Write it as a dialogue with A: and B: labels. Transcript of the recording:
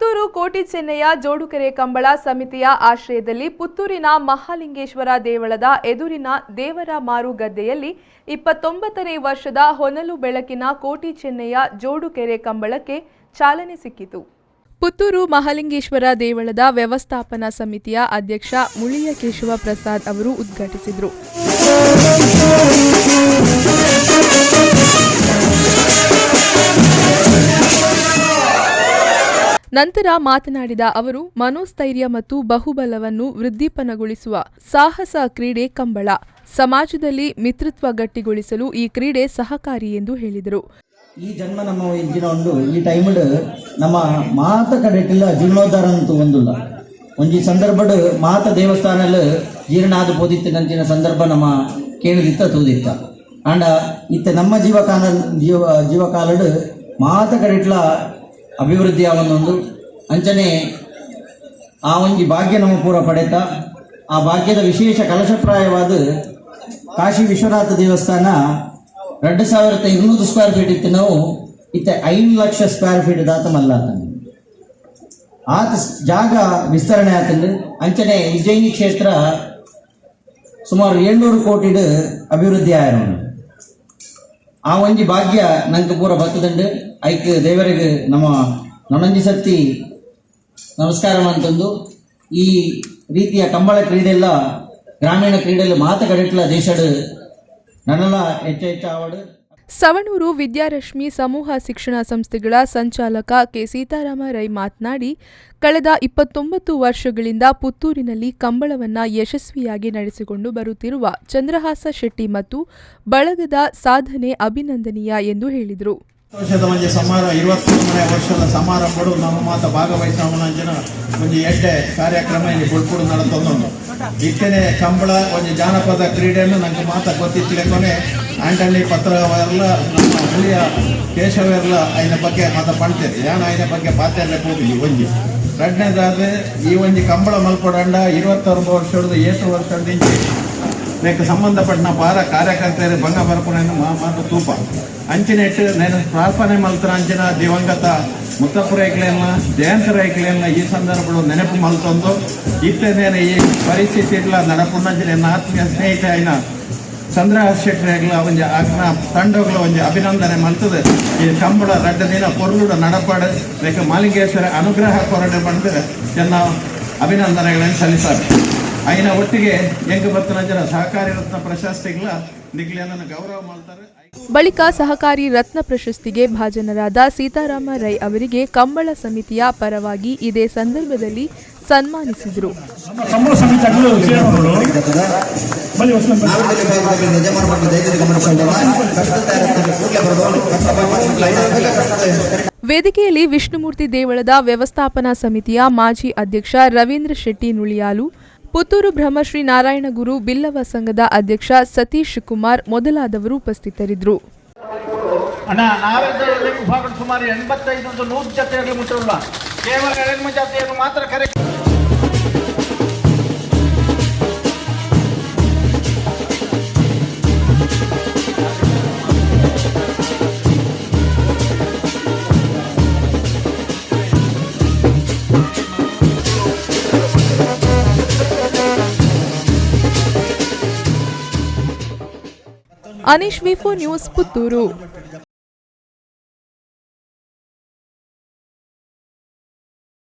A: ಪುತ್ತೂರು ಕೋಟಿ ಚೆನ್ನಯ್ಯ ಜೋಡುಕೆರೆ ಕಂಬಳ ಸಮಿತಿಯ ಆಶ್ರಯದಲ್ಲಿ ಪುತ್ತೂರಿನ ಮಹಾಲಿಂಗೇಶ್ವರ ದೇವಳದ ಎದುರಿನ ದೇವರ ಮಾರು ಗದ್ದೆಯಲ್ಲಿ 29ನೇ ವರ್ಷದ ಹೊನಲು ಬೆಳಕಿನ ಕೋಟಿ ಚೆನ್ನಯ್ಯ ಜೋಡುಕೆರೆ ಕಂಬಳಕ್ಕೆ ಚಾಲನೆ ಸಿಕ್ಕಿತು. ಪುತ್ತೂರು ಮಹಾಲಿಂಗೇಶ್ವರ ದೇವಳದ ವ್ಯವಸ್ಥಾಪನಾ ಸಮಿತಿಯ ಅಧ್ಯಕ್ಷ ಮುಳಿಯ ಕೇಶವ ಪ್ರಸಾದ್ ಅವರು ಉದ್ಘಾಟಿಸಿದರು. ನಂತರ ಮಾತನಾಡಿದ ಅವರು, ಮನೋಸ್ಥೈರ್ಯ ಮತ್ತು ಬಹುಬಲವನ್ನು ವೃದ್ಧಿಪನಗೊಳಿಸುವ ಸಾಹಸ ಕ್ರೀಡೆ ಕಂಬಳ. ಸಮಾಜದಲ್ಲಿ ಮಿತ್ರತ್ವ ಗಟ್ಟಿಗೊಳಿಸಲು ಈ ಕ್ರೀಡೆ ಸಹಕಾರಿ ಎಂದು ಹೇಳಿದರು.
B: ಈ ಜನ್ಮ ನಮ್ಮ ಇಂಚಿನ ಒಂದು ಈ ಟೈಮಡ್ ನಮ್ಮ ಮಾತ ಕಡೆಟಿಲ್ಲ ಜೀರ್ಣೋದ್ಧಾರ ಅಂತೂ ಒಂದಿಲ್ಲ ಒಂಜಿ ಸಂದರ್ಭಡ್ ಮಾತ ದೇವಸ್ಥಾನಲ್ ಜೀರ್ಣಾದ ಪೋದಿತ್ತಿನಂಚಿನ ಸಂದರ್ಭ ನಮ್ಮ ಕೇಳಿದಿತ್ತ ತೂದಿತ್ತ ಅಂಡ ಇತ್ತೆ ನಮ್ಮ ಜೀವಕಾಲಡ್ ಮಾತ ಕಡೆಟ್ಲ ಅಭಿವೃದ್ಧಿ ಆವೊಂದು ಅಂಚನೆ ಆ ಒಂಜಿ ಭಾಗ್ಯ ನಮ್ಮ ಪೂರ ಪಡೆತ ಆ ಭಾಗ್ಯದ ವಿಶೇಷ ಕಲಶಪ್ರಾಯವಾದ ಕಾಶಿ ವಿಶ್ವನಾಥ ದೇವಸ್ಥಾನ 2200 ಸ್ಕ್ವೇರ್ ಫೀಟ್ ಇತ್ತು. ನಾವು ಇತ್ತೆ 5 ಲಕ್ಷ ಸ್ಕ್ವೇರ್ ಫೀಟ್ ದಾತಮಲ್ಲ ಆತ ಜಾಗ ವಿಸ್ತರಣೆ ಆತಂದು ಅಂಚನೆ ಉಜ್ಜಯಿನಿ ಕ್ಷೇತ್ರ ಸುಮಾರು 700 ಕೋಟಿಡ್ ಅಭಿವೃದ್ಧಿ ಆಯ್ತು. ಆ ಒಂಜಿ ಭಾಗ್ಯ ನಂಗೆ ಪೂರ ಬರ್ತದಂಡು ಐಕ್ ದೇವರಿಗೆ ನಮ್ಮ ನೊಣಂಜಿ ಸತ್ತಿ ನಮಸ್ಕಾರ ಅಂತಂದು ಈ ರೀತಿಯ ಕಂಬಳ ಕ್ರೀಡೆಲ್ಲ ಗ್ರಾಮೀಣ ಕ್ರೀಡೆಲ್ಲ ಮಾತ ಕಡೆಟ್ಲ ದೇಶಡ್ ನನ್ನಲ್ಲ ಹೆಚ್ಚು ಆವಡು.
A: ಸವಣೂರು ವಿದ್ಯಾರಶ್ಮಿ ಸಮೂಹ ಶಿಕ್ಷಣ ಸಂಸ್ಥೆಗಳ ಸಂಚಾಲಕ ಕೆ ಸೀತಾರಾಮ ರೈ ಮಾತನಾಡಿ, ಕಳೆದ 29 ವರ್ಷಗಳಿಂದ ಪುತ್ತೂರಿನಲ್ಲಿ ಕಂಬಳವನ್ನು ಯಶಸ್ವಿಯಾಗಿ ನಡೆಸಿಕೊಂಡು ಬರುತ್ತಿರುವ ಚಂದ್ರಹಾಸ ಶೆಟ್ಟಿ ಮತ್ತು ಬಳಗದ ಸಾಧನೆ ಅಭಿನಂದನೀಯ ಎಂದು ಹೇಳಿದರು.
C: ವರ್ಷದ ಒಂಜಿ ಸಮಾರಂಭ 21ನೇ ವರ್ಷದ ಸಮಾರಂಭಗಳು ನಮ್ಮ ಮಾತ ಭಾಗವಹಿಸೋಣ ಒಂಜಿ ಎಡ್ಡೆ ಕಾರ್ಯಕ್ರಮ ಇಲ್ಲಿ ಕುಳ್ಕುಡು ನಡತೊಂದು ಇತ್ತೇನೆ ಕಂಬಳ ಒಂಜಿ ಜಾನಪದ ಕ್ರೀಡೆಯನ್ನು ನಂಗೆ ಮಾತ ಗೊತ್ತಿತ್ತಲೇಕೊನೆ ಆಂಟನಿ ಪತ್ರವರ್ಲ ನಮ್ಮ ಹುಲಿಯ ಕೇಶವರ್ಲ ಐನ ಬಗ್ಗೆ ಮಾತ ಪಣ್ತೇನೆ ಯಾನ ಐನ ಬಗ್ಗೆ ಪಾತ್ರೆ ಹೋಗಿ ಒಂಜಿ ಎರಡನೇದಾದ್ರೆ ಈ ಒಂಜಿ ಕಂಬಳ ಮಲ್ಪಡಂಡ 26 ವರ್ಷದ 7 ವರ್ಷದಿಂದ ಇದಕ್ಕೆ ಸಂಬಂಧಪಟ್ಟ ಪಾರ ಕಾರ್ಯಕರ್ತರ ಭಂಗ ಬರ್ಪಣೆಯನ್ನು ಮಾತು ತೂಪ ಅಂಚಿನೆಟ್ಟು ನಾನು ಪ್ರಾರ್ಥನೆ ಮಲ್ತರ ಅಂಚಿನ ದಿವಂಗತ ಮುತ್ತಪ್ಪುರ ಐಕ್ಲೆಯನ್ನ ಜಯಂತರ ಐಕ್ಲೆಯನ್ನ ಈ ಸಂದರ್ಭಗಳು ನೆನಪು ಮಲ್ತೊಂದು ಇತ್ತೇನೆ ಈ ಪರಿಸ್ಥಿತಿ ಇಲ್ಲ ನಡಪುಣ್ಣಂಚಿನ ನನ್ನ ಆತ್ಮೀಯ ಸ್ನೇಹಿತ ಐನ ಚಂದ್ರಹಾಸ ಶೆಟ್ಟಿ ಆಗ್ಲ ಒಂಜಿ ಆಜ್ಞ ತಂಡಗಳ ಒಂಜಿ ಅಭಿನಂದನೆ ಮಲ್ತದೆ. ಈ ಕಂಬಳ 2 ದಿನ ಪೊರ್ಲುಡ ನಡಪಾಡು ಬೇಕ ಮಾಲಿಂಗೇಶ್ವರ ಅನುಗ್ರಹ ಕೊರಡೆ ಬಂದರೆ ಚೆನ್ನ ಅಭಿನಂದನೆಗಳನ್ನು ಸಲ್ಲಿಸ್ತಾರೆ. ಐನ ಒಟ್ಟಿಗೆ ಹೆಂಗ ಬರ್ತನ ಸಹಕಾರಿ ರತ್ನ ಪ್ರಶಸ್ತಿಗಳ ನಿಗ್ಲಿಯನ್ನ ಗೌರವ ಮಾಡ್ತಾರೆ.
A: ಬಳಿಕ ಸಹಕಾರಿ ರತ್ನ ಪ್ರಶಸ್ತಿಗೆ ಭಾಜನರಾದ ಸೀತಾರಾಮ ರೈ ಅವರಿಗೆ ಕಂಬಳ ಸಮಿತಿಯ ಪರವಾಗಿ ಇದೇ ಸಂದರ್ಭದಲ್ಲಿ ಸನ್ಮಾನಿಸಿದರು. ವೇದಿಕೆಯಲ್ಲಿ ವಿಷ್ಣುಮೂರ್ತಿ ದೇವಳದ ವ್ಯವಸ್ಥಾಪನಾ ಸಮಿತಿಯ ಮಾಜಿ ಅಧ್ಯಕ್ಷ ರವೀಂದ್ರ ಶೆಟ್ಟಿ ನುಳಿಯಾಲು, ಪುತ್ತೂರು ಬ್ರಹ್ಮಶ್ರೀ ನಾರಾಯಣಗುರು ಬಿಲ್ಲವ ಸಂಘದ ಅಧ್ಯಕ್ಷ ಸತೀಶ್ ಕುಮಾರ್ ಮೊದಲಾದವರು ಉಪಸ್ಥಿತರಿದ್ದರು.
C: ಸುಮಾರು 85-100 ಜಾತಿಯಲ್ಲಿ ಮುಟ್ಟಲ್ಲ, ಕೇವಲ 2 ಜಾತಿಯನ್ನು ಮಾತ್ರ ಕರೆ.
A: ಅನೀಶ್ ವಿಫೋ ನ್ಯೂಸ್ ಪುತ್ತೂರು.